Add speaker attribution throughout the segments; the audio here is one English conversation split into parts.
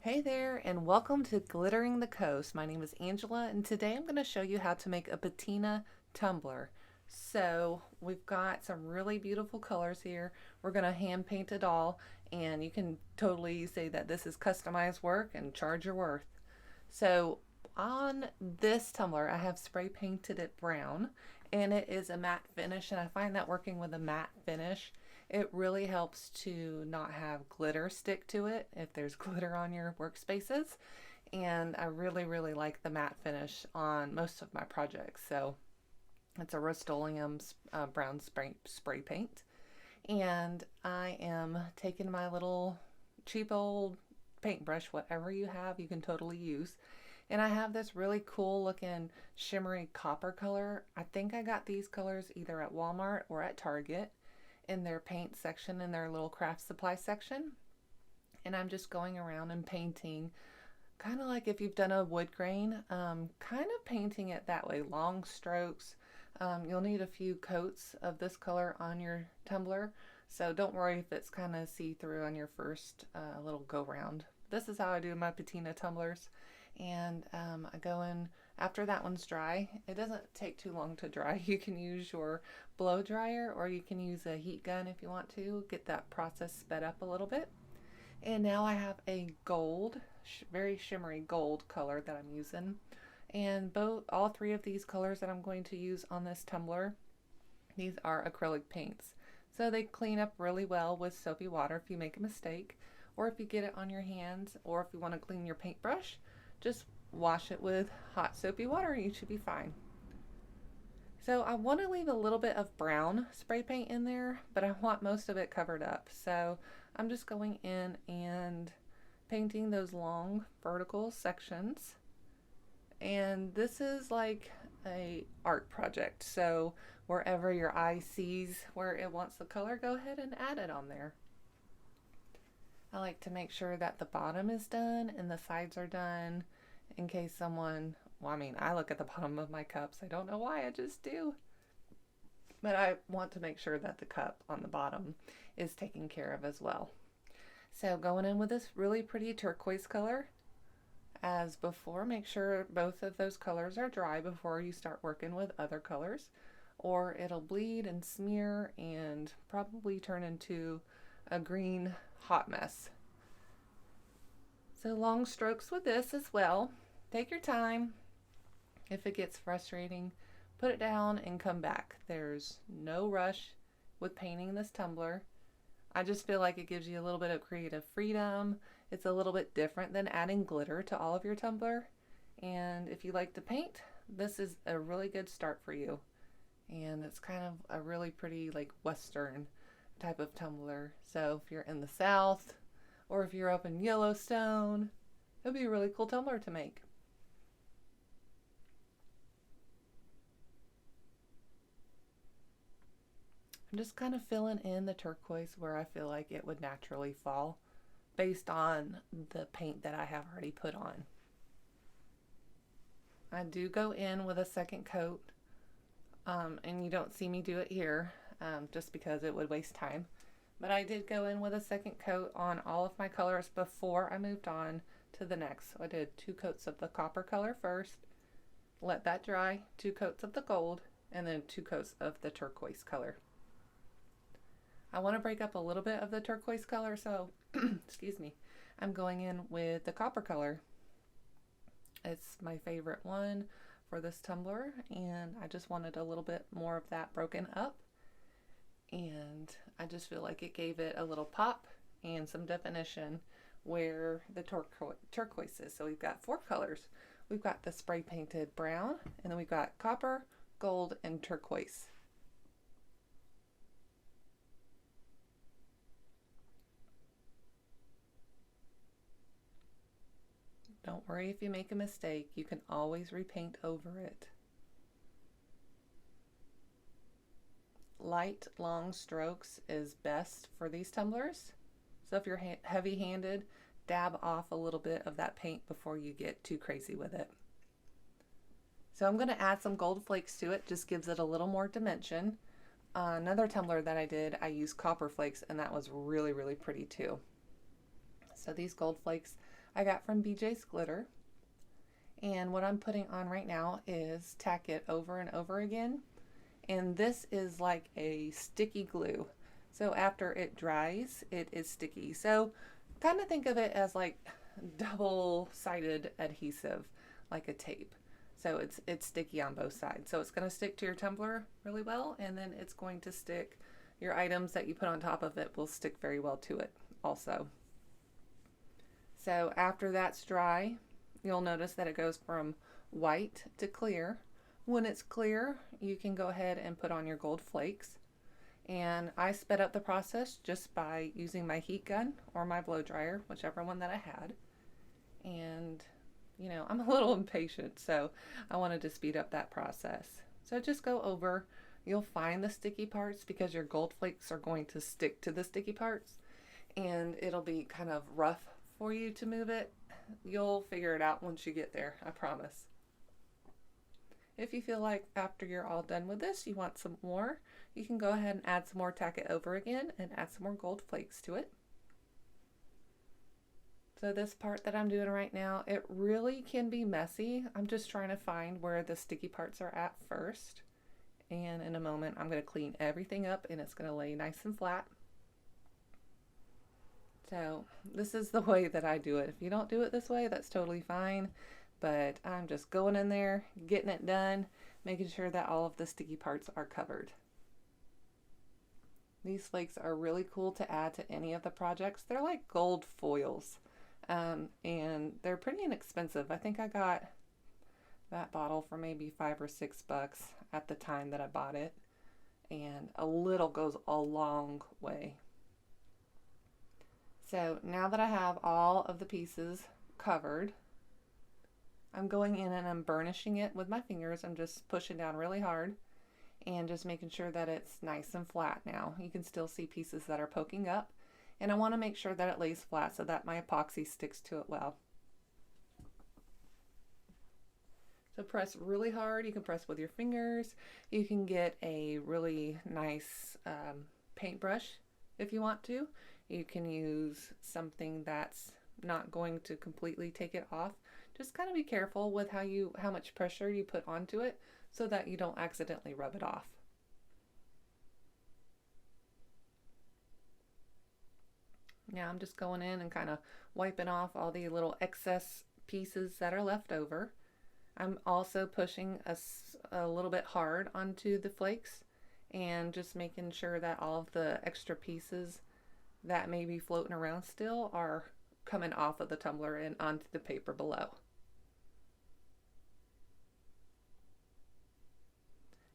Speaker 1: Hey there, and welcome to Glittering the Coast. My name is Angela, and today I'm going to show you how to make a patina tumbler. So we've got some really beautiful colors here. We're going to hand paint it all, and you can totally say that this is customized work and charge your worth. So on this tumbler, I have spray painted it brown, and it is a matte finish, and I find that working with a matte finish, it really helps to not have glitter stick to it if there's glitter on your workspaces. And I really like the matte finish on most of my projects. So it's a Rust-Oleum brown spray paint. And I am taking my little cheap old paintbrush, whatever you have, you can totally use. And I have this really cool looking shimmery copper color. I think I got these colors either at Walmart or at Target in their paint section, in their little craft supply section. And I'm just going around and painting, kind of like if you've done a wood grain, kind of painting it that way, long strokes. You'll need a few coats of this color on your tumbler, so don't worry if it's kind of see-through on your first little go-round. This is how I do my patina tumblers. And I go in after that one's dry. It doesn't take too long to dry. You can use your blow dryer or you can use a heat gun if you want to get that process sped up a little bit. And now I have a gold, very shimmery gold color that I'm using. And all three of these colors that I'm going to use on this tumbler, these are acrylic paints. So they clean up really well with soapy water if you make a mistake, or if you get it on your hands, or if you want to clean your paintbrush, just wash it with hot soapy water and you should be fine. So I want to leave a little bit of brown spray paint in there, but I want most of it covered up. So I'm just going in and painting those long vertical sections. And this is like a art project. So wherever your eye sees where it wants the color, go ahead and add it on there. I like to make sure that the bottom is done and the sides are done in case someone, well, I mean, I look at the bottom of my cups. I don't know why, I just do. But I want to make sure that the cup on the bottom is taken care of as well. So going in with this really pretty turquoise color. As before, make sure both of those colors are dry before you start working with other colors, or it'll bleed and smear and probably turn into a green hot mess. So long strokes with this as well. Take your time. If it gets frustrating, put it down and come back. There's no rush with painting this tumbler. I just feel like it gives you a little bit of creative freedom. It's a little bit different than adding glitter to all of your tumbler. And if you like to paint, this is a really good start for you. And it's kind of a really pretty like Western type of tumbler. So if you're in the South or if you're up in Yellowstone, it'd be a really cool tumbler to make. I'm just kind of filling in the turquoise where I feel like it would naturally fall based on the paint that I have already put on. I do go in with a second coat, and you don't see me do it here just because it would waste time. But I did go in with a second coat on all of my colors before I moved on to the next. So I did 2 coats of the copper color first, let that dry, 2 coats of the gold, and then 2 coats of the turquoise color. I want to break up a little bit of the turquoise color, so excuse me, I'm going in with the copper color. It's my favorite one for this tumbler, and I just wanted a little bit more of that broken up, and I just feel like it gave it a little pop and some definition where the turquoise is. So we've got 4 colors. We've got the spray painted brown, and then we've got copper, gold, and turquoise. Don't worry if you make a mistake, you can always repaint over it. Light, long strokes is best for these tumblers. So if you're heavy-handed, dab off a little bit of that paint before you get too crazy with it. So I'm going to add some gold flakes to it, just gives it a little more dimension. Another tumbler that I did, I used copper flakes, and that was really pretty too. So these gold flakes I got from BJ's Glitter. And what I'm putting on right now is tack it over and over again. And this is like a sticky glue. So after it dries, it is sticky. So kind of think of it as like double-sided adhesive, like a tape. So it's sticky on both sides. So it's going to stick to your tumbler really well, and then it's going to stick, your items that you put on top of it will stick very well to it also. So after that's dry, you'll notice that it goes from white to clear. When it's clear, you can go ahead and put on your gold flakes. And I sped up the process just by using my heat gun or my blow dryer, whichever one that I had. And, you know, I'm a little impatient, so I wanted to speed up that process. So just go over, you'll find the sticky parts because your gold flakes are going to stick to the sticky parts, and it'll be kind of rough for you to move it. You'll figure it out once you get there, I promise. If you feel like after you're all done with this, you want some more, you can go ahead and add some more, tack it over again, and add some more gold flakes to it. So this part that I'm doing right now, it really can be messy. I'm just trying to find where the sticky parts are at first. And in a moment, I'm going to clean everything up and it's going to lay nice and flat. So this is the way that I do it. If you don't do it this way, that's totally fine. But I'm just going in there, getting it done, making sure that all of the sticky parts are covered. These flakes are really cool to add to any of the projects. They're like gold foils. And they're pretty inexpensive. I think I got that bottle for maybe $5 or $6 at the time that I bought it. And a little goes a long way. So now that I have all of the pieces covered, I'm going in and I'm burnishing it with my fingers. I'm just pushing down really hard and just making sure that it's nice and flat now. You can still see pieces that are poking up. And I want to make sure that it lays flat so that my epoxy sticks to it well. So press really hard. You can press with your fingers. You can get a really nice paintbrush if you want to. You can use something that's not going to completely take it off. Just kind of be careful with how much pressure you put onto it so that you don't accidentally rub it off. Now I'm just going in and kind of wiping off all the little excess pieces that are left over. I'm also pushing a little bit hard onto the flakes and just making sure that all of the extra pieces that may be floating around still are coming off of the tumbler and onto the paper below.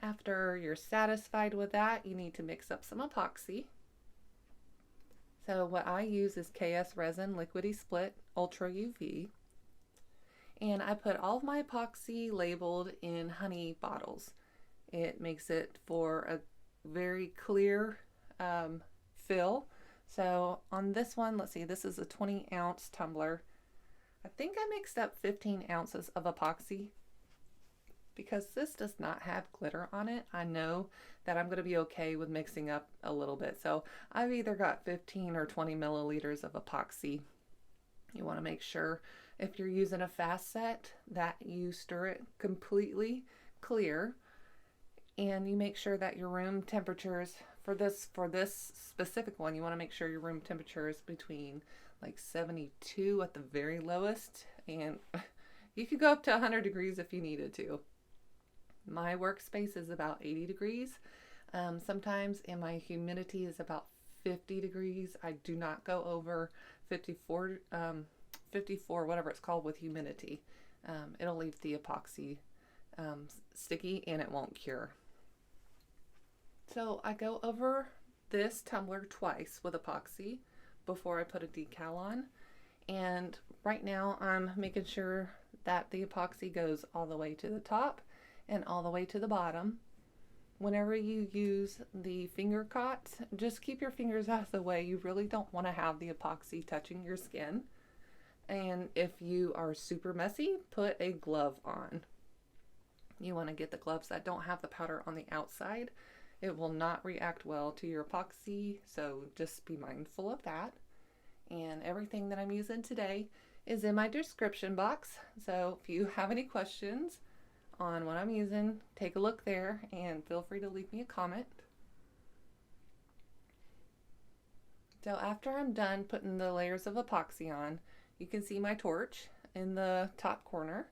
Speaker 1: After you're satisfied with that, you need to mix up some epoxy. So what I use is KSResin Liquidy Split Ultra UV. And I put all of my epoxy labeled in honey bottles. It makes it for a very clear fill. So on this one, let's see, this is a 20-ounce tumbler. I think I mixed up 15 ounces of epoxy. Because this does not have glitter on it, I know that I'm going to be okay with mixing up a little bit. So I've either got 15 or 20 milliliters of epoxy. You want to make sure if you're using a fast set that you stir it completely clear, and you make sure that your room temperatures for this specific one, you want to make sure your room temperature is between like 72 at the very lowest, and you could go up to 100 degrees if you needed to. My workspace is about 80 degrees sometimes, and my humidity is about 50 degrees. I do not go over 54, whatever it's called, with humidity. It'll leave the epoxy sticky and it won't cure. So I go over this tumbler twice with epoxy before I put a decal on. And right now I'm making sure that the epoxy goes all the way to the top and all the way to the bottom. Whenever you use the finger cots, just keep your fingers out of the way. You really don't want to have the epoxy touching your skin. And if you are super messy, put a glove on. You want to get the gloves that don't have the powder on the outside. It will not react well to your epoxy, so just be mindful of that. And everything that I'm using today is in my description box. So if you have any questions on what I'm using, take a look there and feel free to leave me a comment. So after I'm done putting the layers of epoxy on, you can see my torch in the top corner,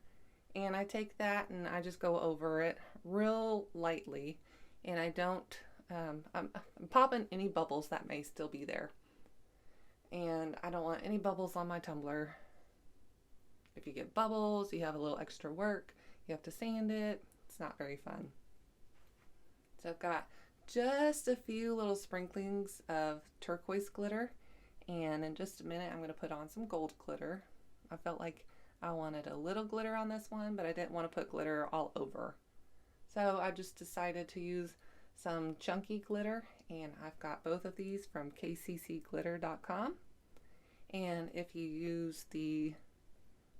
Speaker 1: and I take that and I just go over it real lightly, and I don't I'm popping any bubbles that may still be there, and I don't want any bubbles on my tumbler. If you get bubbles, you have a little extra work. You have to sand it. It's not very fun. So I've got just a few little sprinklings of turquoise glitter, and in just a minute I'm going to put on some gold glitter. I felt like I wanted a little glitter on this one, but I didn't want to put glitter all over. So I just decided to use some chunky glitter, and I've got both of these from KCCGlitter.com. And if you use the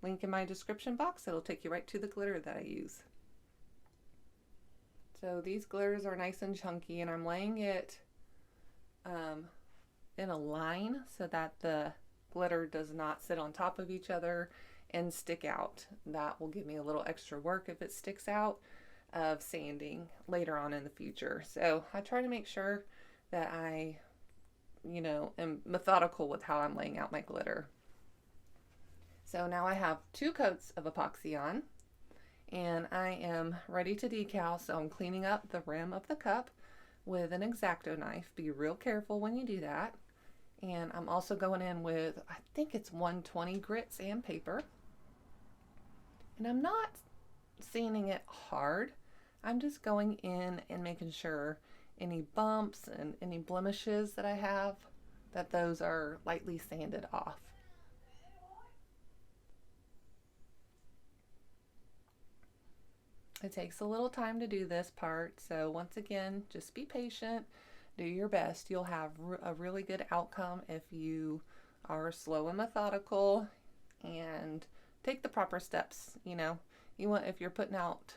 Speaker 1: link in my description box, it'll take you right to the glitter that I use. So these glitters are nice and chunky, and I'm laying it in a line so that the glitter does not sit on top of each other and stick out. That will give me a little extra work if it sticks out of sanding later on in the future. So I try to make sure that I, am methodical with how I'm laying out my glitter. So now I have 2 coats of epoxy on, and I am ready to decal. So I'm cleaning up the rim of the cup with an X-Acto knife. Be real careful when you do that. And I'm also going in with, I think it's 120 grit sandpaper. And I'm not sanding it hard. I'm just going in and making sure any bumps and any blemishes that I have, that those are lightly sanded off. It takes a little time to do this part, so once again, just be patient, do your best. You'll have a really good outcome if you are slow and methodical and take the proper steps. If you're putting out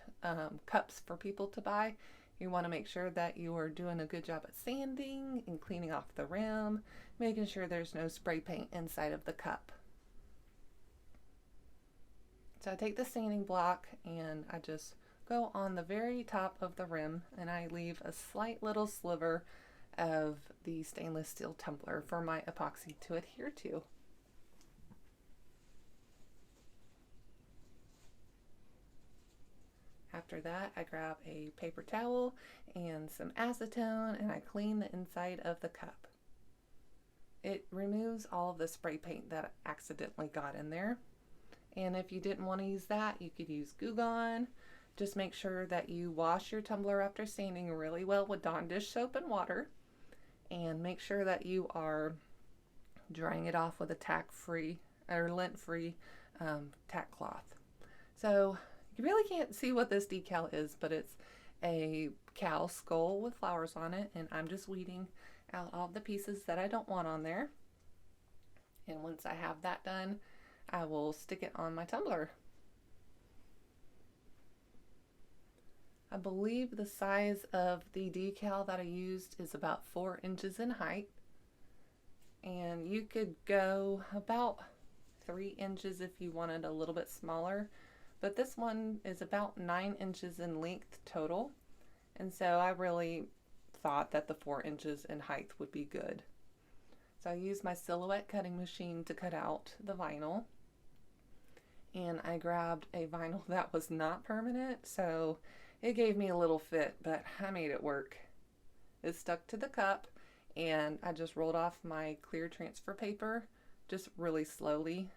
Speaker 1: cups for people to buy, you want to make sure that you are doing a good job at sanding and cleaning off the rim, making sure there's no spray paint inside of the cup. So I take the sanding block and I just go on the very top of the rim, and I leave a slight little sliver of the stainless steel tumbler for my epoxy to adhere to. After that, I grab a paper towel and some acetone, and I clean the inside of the cup. It removes all of the spray paint that accidentally got in there. And if you didn't want to use that, you could use Goo Gone. Just make sure that you wash your tumbler after sanding really well with Dawn dish soap and water, and make sure that you are drying it off with a tack-free or lint-free tack cloth. So you really can't see what this decal is, but it's a cow skull with flowers on it, and I'm just weeding out all the pieces that I don't want on there. And once I have that done, I will stick it on my tumbler. I believe the size of the decal that I used is about 4 inches in height, and you could go about 3 inches if you wanted a little bit smaller, but this one is about 9 inches in length total, and so I really thought that the 4 inches in height would be good. So I used my Silhouette cutting machine to cut out the vinyl, and I grabbed a vinyl that was not permanent, so it gave me a little fit, but I made it work. It stuck to the cup, and I just rolled off my clear transfer paper just really slowly.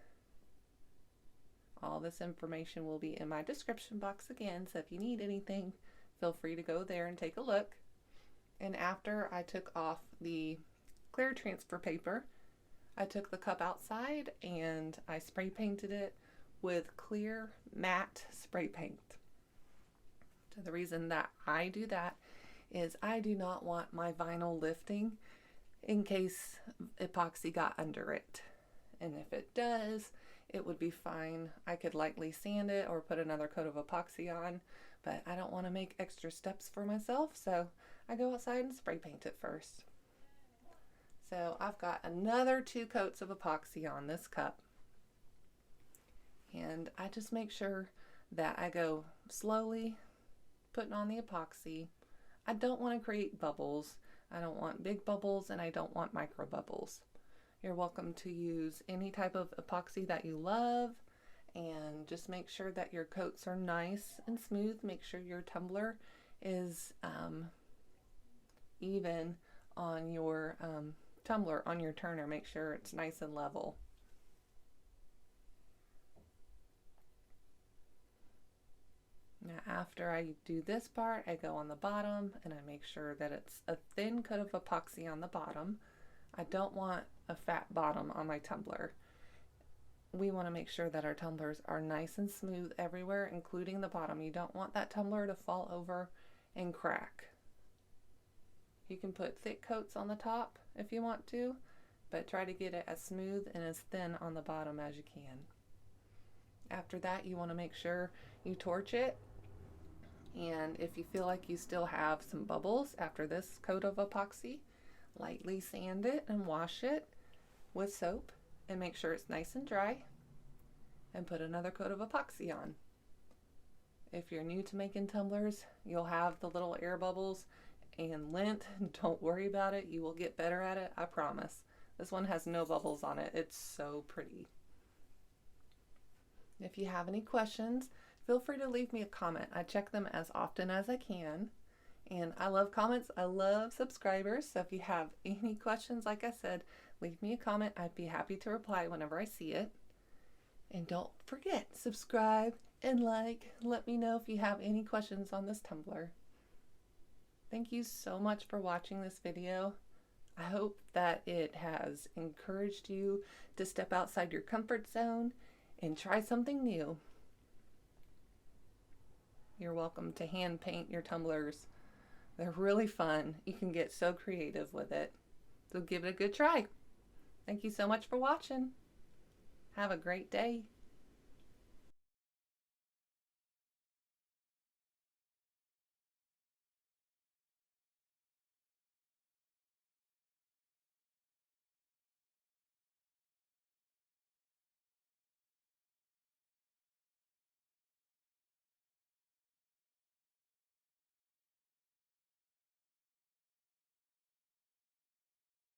Speaker 1: All this information will be in my description box again, so if you need anything, feel free to go there and take a look. And after I took off the clear transfer paper, I took the cup outside and I spray painted it with clear matte spray paint. So the reason that I do that is I do not want my vinyl lifting in case epoxy got under it. And if it does, it would be fine. I could lightly sand it or put another coat of epoxy on, but I don't want to make extra steps for myself, so I go outside and spray paint it first. So I've got another 2 coats of epoxy on this cup. And I just make sure that I go slowly putting on the epoxy. I don't want to create bubbles. I don't want big bubbles, and I don't want micro bubbles. You're welcome to use any type of epoxy that you love, and just make sure that your coats are nice and smooth. Make sure your tumbler is even on your tumbler, on your turner. Make sure it's nice and level. Now after I do this part, I go on the bottom and I make sure that it's a thin coat of epoxy on the bottom. I don't want a fat bottom on my tumbler. We want to make sure that our tumblers are nice and smooth everywhere, including the bottom. You don't want that tumbler to fall over and crack. You can put thick coats on the top if you want to, but try to get it as smooth and as thin on the bottom as you can. After that, you want to make sure you torch it. And if you feel like you still have some bubbles after this coat of epoxy, lightly sand it and wash it with soap and make sure it's nice and dry, and put another coat of epoxy on. If you're new to making tumblers, you'll have the little air bubbles and lint. Don't worry about it. You will get better at it, I promise. This one has no bubbles on it. It's so pretty. If you have any questions, feel free to leave me a comment. I check them as often as I can. And I love comments. I love subscribers. So if you have any questions, like I said, leave me a comment. I'd be happy to reply whenever I see it. And don't forget, subscribe and like. Let me know if you have any questions on this tumbler. Thank you so much for watching this video. I hope that it has encouraged you to step outside your comfort zone and try something new. You're welcome to hand paint your tumblers. They're really fun. You can get so creative with it. So give it a good try. Thank you so much for watching. Have a great day.